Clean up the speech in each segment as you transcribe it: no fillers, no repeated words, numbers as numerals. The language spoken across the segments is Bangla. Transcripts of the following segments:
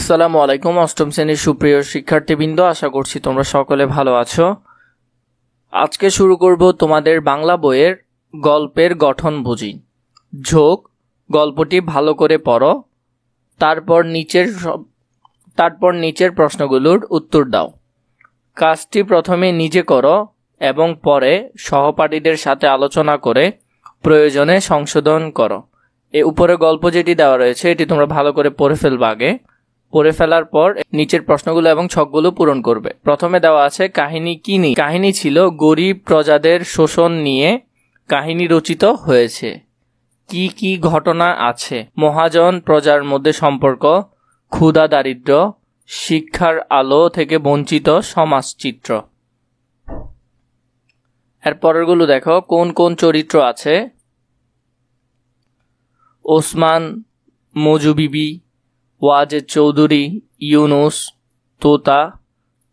আসসালামু আলাইকুম। অষ্টম শ্রেণীর সুপ্রিয় শিক্ষার্থীবৃন্দ, আশা করছি তোমরা সকলে ভালো আছো। আজকে শুরু করব তোমাদের বাংলা বইয়ের গল্পের গঠন বুঝি। ঝোঁক, গল্পটি ভালো করে পড়ো, তারপর নিচের প্রশ্নগুলোর উত্তর দাও। কাজটি প্রথমে নিজে করো এবং পরে সহপাঠীদের সাথে আলোচনা করে প্রয়োজনে সংশোধন করো। উপরে গল্প যেটি দেওয়া রয়েছে এটি তোমরা ভালো করে পড়ে ফেলবে। আগে পড়ে ফেলার পর নিচের প্রশ্নগুলো এবং ছকগুলো পূরণ করবে। প্রথমে দেওয়া আছে কাহিনী কি নিয়ে। কাহিনী ছিল গরিব প্রজাদের শোষণ নিয়ে কাহিনী রচিত হয়েছে। কি কি ঘটনা আছে? মহাজন প্রজার মধ্যে সম্পর্ক, ক্ষুধা দারিদ্র, শিক্ষার আলো থেকে বঞ্চিত সমাজচিত্র। এর পরেরগুলো দেখো, কোন কোন চরিত্র আছে? ওসমান, মজু বিবি, ওয়াজেদ চৌধুরী, ইউনুস, তোতা,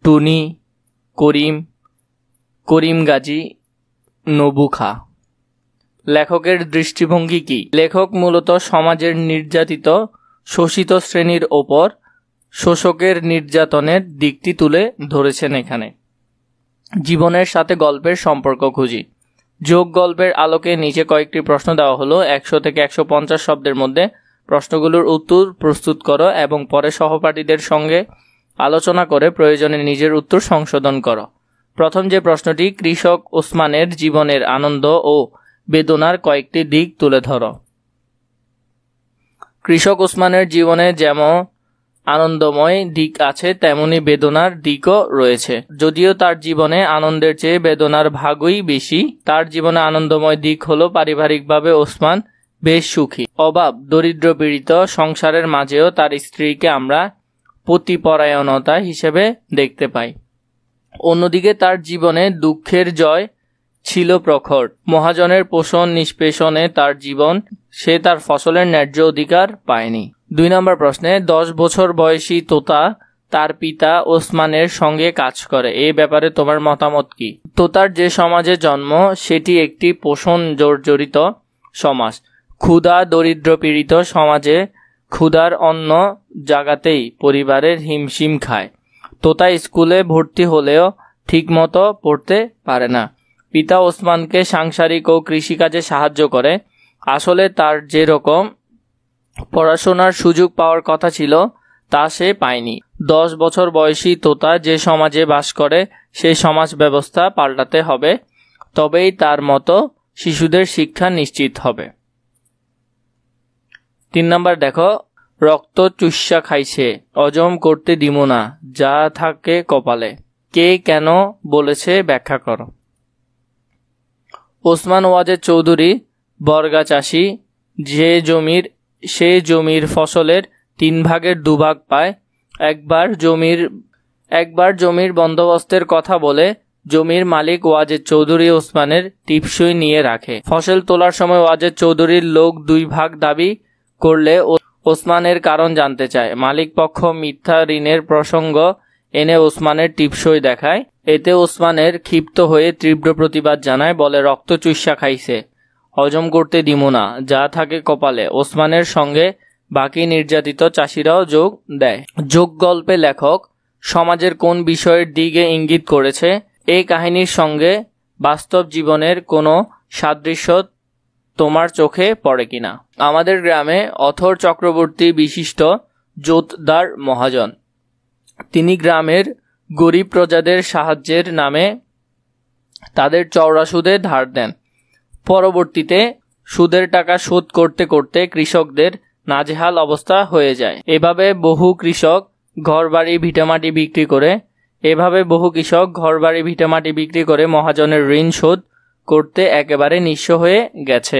টুনি, করিম গাজী, নবু খা। লেখকের দৃষ্টিভঙ্গি কি? লেখক মূলত সমাজের নির্যাতিত শোষিত শ্রেণীর ওপর শোষকের নির্যাতনের দিকটি তুলে ধরেছেন এখানে। জীবনের সাথে গল্পের সম্পর্ক খুঁজি। যোগ গল্পের আলোকে নিচে কয়েকটি প্রশ্ন দেওয়া হলো। 100 থেকে 150 শব্দের মধ্যে প্রশ্নগুলোর উত্তর প্রস্তুত করো এবং পরে সহপাঠীদের সঙ্গে আলোচনা করে প্রয়োজনে নিজের উত্তর সংশোধন করো। প্রথম যে প্রশ্নটি, কৃষক ওসমানের জীবনের আনন্দ ও বেদনার কয়েকটি দিক তুলে ধরো। কৃষক ওসমানের জীবনে যেমন আনন্দময় দিক আছে তেমনি বেদনার দিকও রয়েছে। যদিও তার জীবনে আনন্দের চেয়ে বেদনার ভাগই বেশি। তার জীবনে আনন্দময় দিক হলো পারিবারিকভাবে ওসমান বেশ সুখী। অভাব দরিদ্র পীড়িত সংসারের মাঝেও তার স্ত্রীকে আমরা পতিপরায়ণতা হিসেবে দেখতে পাই। অন্যদিকে তার জীবনে দুঃখের জয় ছিল প্রখর। মহাজনের পোষণ নিষ্পেষণে তার জীবন, সে তার ফসলের ন্যায্য অধিকার পায়নি। 2 নম্বর প্রশ্নে, 10 বছর বয়সী তোতা তার পিতা ওসমানের সঙ্গে কাজ করে। এই ব্যাপারে তোমার মতামত কি? তোতার যে সমাজে জন্ম সেটি একটি পোষণ জর্জরিত সমাজ। ক্ষুধা দরিদ্র পীড়িত সমাজে ক্ষুধার অন্ন জাগাতেই পরিবারের হিমশিম খায়। তোতা স্কুলে ভর্তি হলেও ঠিকমতো পড়তে পারে না। পিতা ওসমানকে সাংসারিক ও কৃষিকাজে সাহায্য করে। আসলে তার যেরকম পড়াশোনার সুযোগ পাওয়ার কথা ছিল তা সে পায়নি। 10 বছর বয়সী তোতা যে সমাজে বাস করে সেই সমাজ ব্যবস্থা পাল্টাতে হবে, তবেই তার মতো শিশুদের শিক্ষা নিশ্চিত হবে। 3 নম্বর দেখো, রক্ত চুষা খাইছে হজম করতে দিমু না, যা থাকে কপালে। কে কেন বলেছে ব্যাখ্যা করো। ওসমান ওয়াজেদ চৌধুরী বর্গা চাষি। সে জমির ফসলের 3 ভাগের 2 ভাগ পায়। একবার জমির বন্দোবস্তের কথা বলে জমির মালিক ওয়াজেদ চৌধুরী ওসমানের টিপসই নিয়ে রাখে। ফসল তোলার সময় ওয়াজেদ চৌধুরীর লোক 2 ভাগ দাবি করলে ওসমানের কারণ জানতে চায়। মালিক পক্ষ মিথ্যা ঋণের প্রসঙ্গ এনে ওসমানের টিপসই দেখায়। এতে ওসমানের ক্ষিপ্ত হয়ে তীব্র প্রতিবাদ জানায়, বলে রক্ত চুষা খাইছে হজম করতে দিমু না, যা থাকে কপালে। ওসমানের সঙ্গে বাকি নির্যাতিত চাষিরাও যোগ দেয়। যোগ গল্পে লেখক সমাজের কোন বিষয়ের দিকে ইঙ্গিত করেছে? এই কাহিনীর সঙ্গে বাস্তব জীবনের কোনো সাদৃশ্য তোমার চোখে পড়ে কিনা? আমাদের গ্রামে অথর চক্রবর্তী বিশিষ্ট জোতদার মহাজন। তিনি গ্রামের গরিব প্রজাদের সাহায্যের নামে তাদের চওড়া সুদে ধার দেন। পরবর্তীতে সুদের টাকা শোধ করতে করতে কৃষকদের নাজেহাল অবস্থা হয়ে যায়। এভাবে বহু কৃষক ঘরবাড়ি ভিটামাটি বিক্রি করে মহাজনের ঋণ শোধ করতে একেবারে নিঃস্ব হয়ে গেছে।